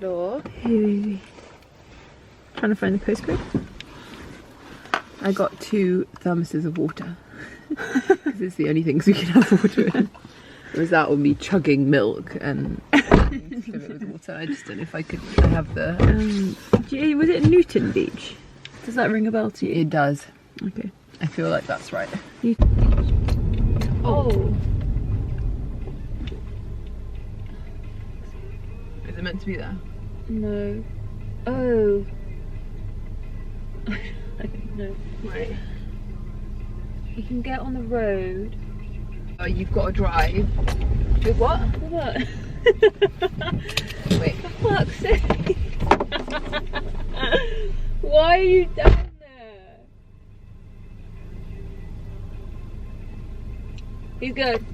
door. Hey baby. Trying to find the postcode. I got 2 thermoses of water. Because it's the only things we can have water in. Whereas that will be chugging milk and fill it with water. I just don't know if I could. I have the. Was it Newton Beach? Does that ring a bell to you? It does. Okay. I feel like that's right. Oh. Is it meant to be there? No. Oh. I don't know. Right. You can get on the road. Oh, you've got to drive. With what? What? Wait. For fuck's sake. Why are you down there? He's good.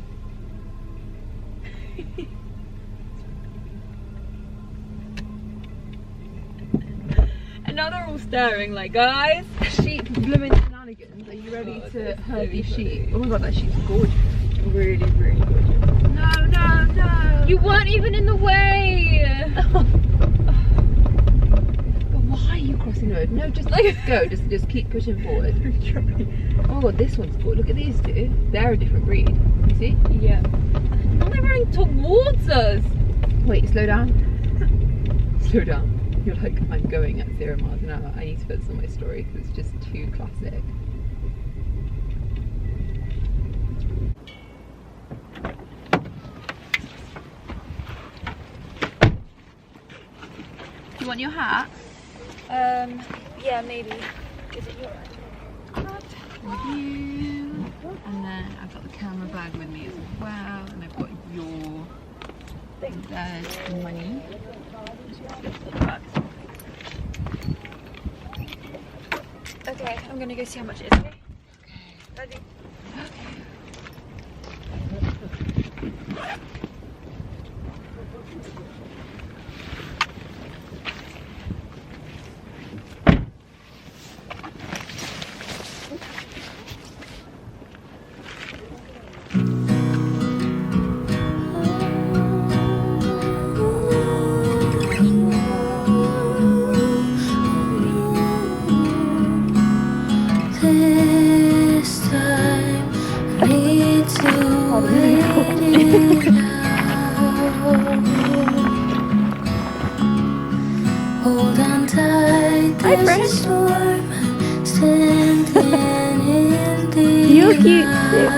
And now they're all staring like, guys. Sheep blooming shenanigans. Are you ready to herd these sheep? Oh my god, that sheep's gorgeous. Really, really gorgeous. No, no, no. You weren't even in the way. But why are you crossing the road? No, just go. Just keep pushing forward. Oh my god, this one's cool. Look at these two. They're a different breed. You see? Yeah. Now they're running towards us. Wait, slow down. Slow down. You're like, I'm going at 0 miles an hour. I need to put this on my story because it's just too classic. Do you want your hat? Yeah, maybe. Is it yours? Thank you. And then I've got the camera bag with me as well. And I've got your money. Okay, I'm gonna go see how much it is. Okay. Ready? This time I need to wait it out. Hold on tight, there's a storm standing in the You're cute too.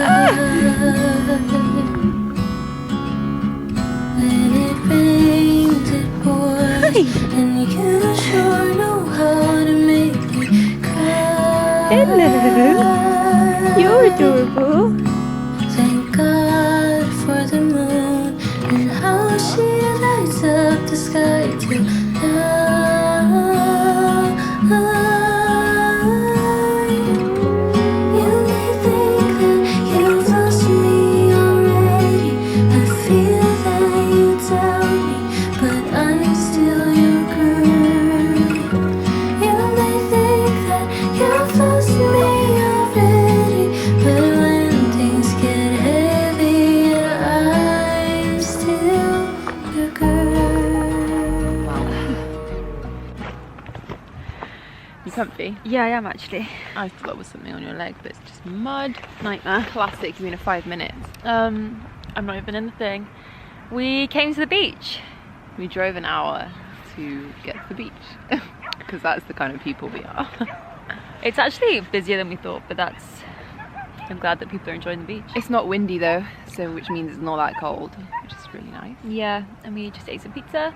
When it rains, it pours, and you sure know how to make me cry. Hello. You're adorable. Thank God for the moon and how she lights up the sky tonight. You may think that you've lost me already. I feel that you tell me, but I'm still your girl. You may think that you've lost me already, but when things get heavy, I'm still your girl. You comfy? Yeah, I am actually. I thought that was something on your leg, but it's just mud. Nightmare. Classic, you mean 5 minutes. I'm not even in the thing. We came to the beach. We drove an hour to get to the beach. Because that's the kind of people we are. It's actually busier than we thought, but I'm glad that people are enjoying the beach. It's not windy though, so which means it's not that cold, which is really nice. Yeah, and we just ate some pizza.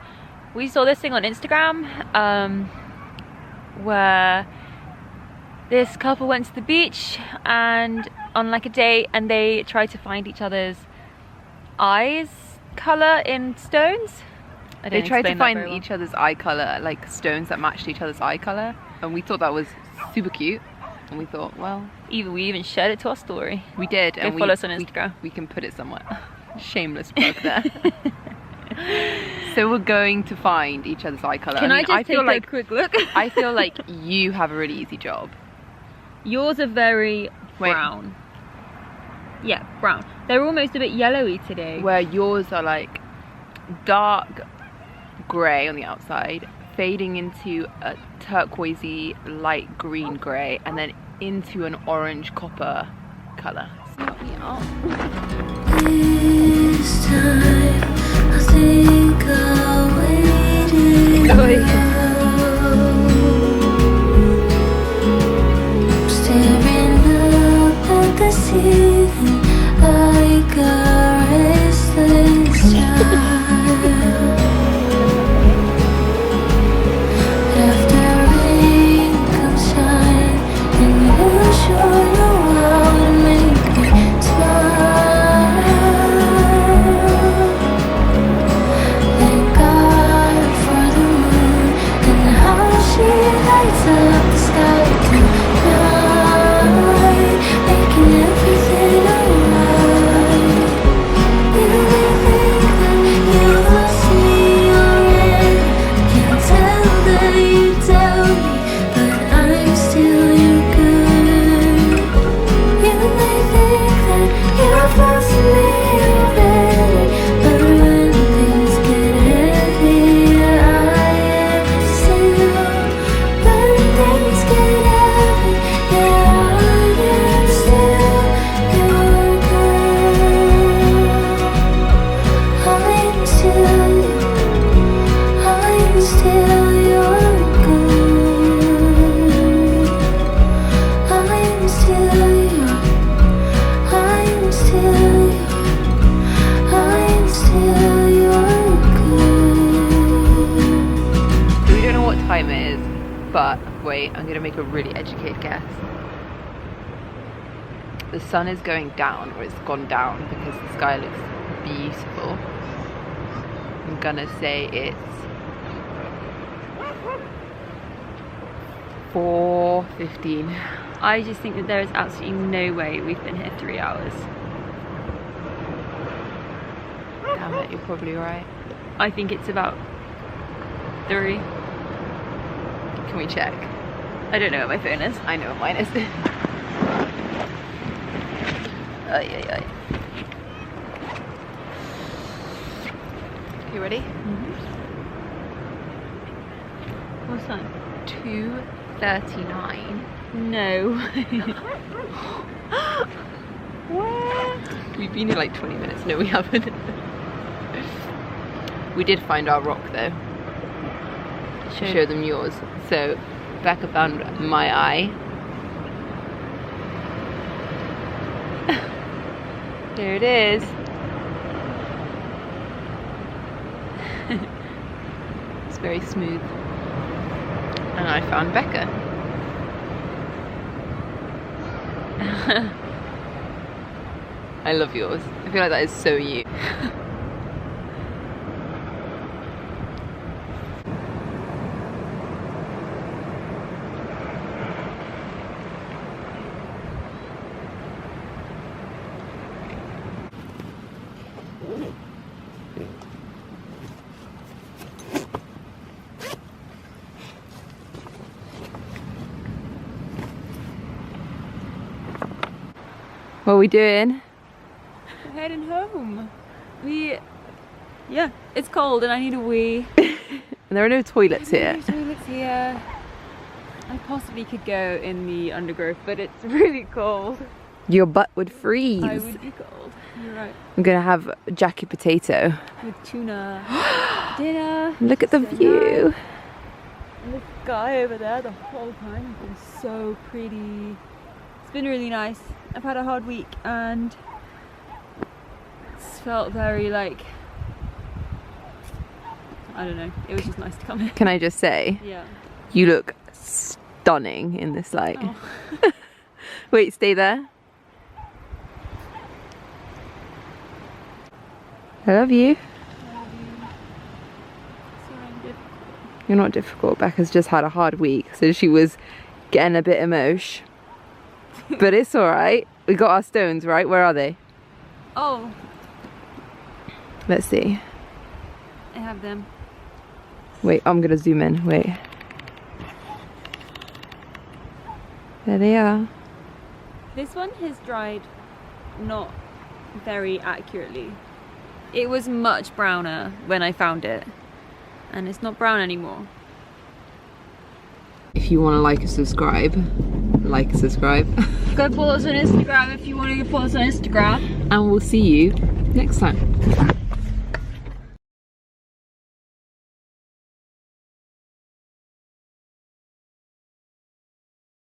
We saw this thing on Instagram where this couple went to the beach and on like a date, and they tried to find each other's eyes colour in stones. They tried to find each other's eye colour, like stones that matched each other's eye colour, and we thought that was super cute. And we thought, well, we even shared it to our story. we did. Go And follow us on Instagram. We can put it somewhere. Shameless plug there. So we're going to find each other's eye colour. Can I just feel take like a quick look? I feel like you have a really easy job. Yours are very brown. Yeah, brown. They're almost a bit yellowy today. Where yours are like dark grey on the outside, fading into a turquoisey light green grey, and then into an orange copper colour. Help me out. This time I think I'll wait it out. Staring up at the ceiling like a restless child. After rain comes shine, and you sure know how to make me smile. Thank God for the moon and how she lights up the sky tonight, making everything alright. You may think that you've lost me already. Can't tell that you tell me, but I'm still your girl. You may think that you've lost me already, but when things get heavy, I am still. When things get heavy, yeah, I am still your girl. I'm still your girl. I'm still your girl. We don't know what time it is, but wait, I'm gonna make a really educated guess. The sun is going down, or it's gone down, because the sky looks beautiful. I'm gonna say it's 4:15. I just think that there is absolutely no way we've been here 3 hours. Damn it, you're probably right. I think it's about 3. Can we check? I don't know what my phone is. I know what mine is. Ay, ay, ay. You ready? What's that? 2:39. No. Where? We've been here like 20 minutes. No, we haven't. We did find our rock though. Show them yours. So, Becca found my eye. Here it is. It's very smooth. And I found Becca. I love yours. I feel like that is so you. What are we doing? We're heading home. Yeah, it's cold and I need a wee. And there are no toilets here. No toilets here. I possibly could go in the undergrowth, but it's really cold. Your butt would freeze. I would be cold. You're right. I'm gonna have jacket potato. With tuna. Dinner. Look at the view. And the sky over there the whole time has been so pretty. It's been really nice. I've had a hard week and it's felt very like, I don't know, it was just nice to come here. Can I just say, Yeah. you look stunning in this light. Oh. Wait, stay there. I love you. You're not difficult. Becca's just had a hard week, so she was getting a bit emotion. But it's alright. We got our stones, right? Where are they? Oh, Let's see. I have them. Wait, I'm gonna zoom in. Wait. There they are. This one has dried not very accurately. It was much browner when I found it. and it's not brown anymore. If you want to like and subscribe, like and subscribe. Go follow us on Instagram if you want to follow us on Instagram. And we'll see you next time.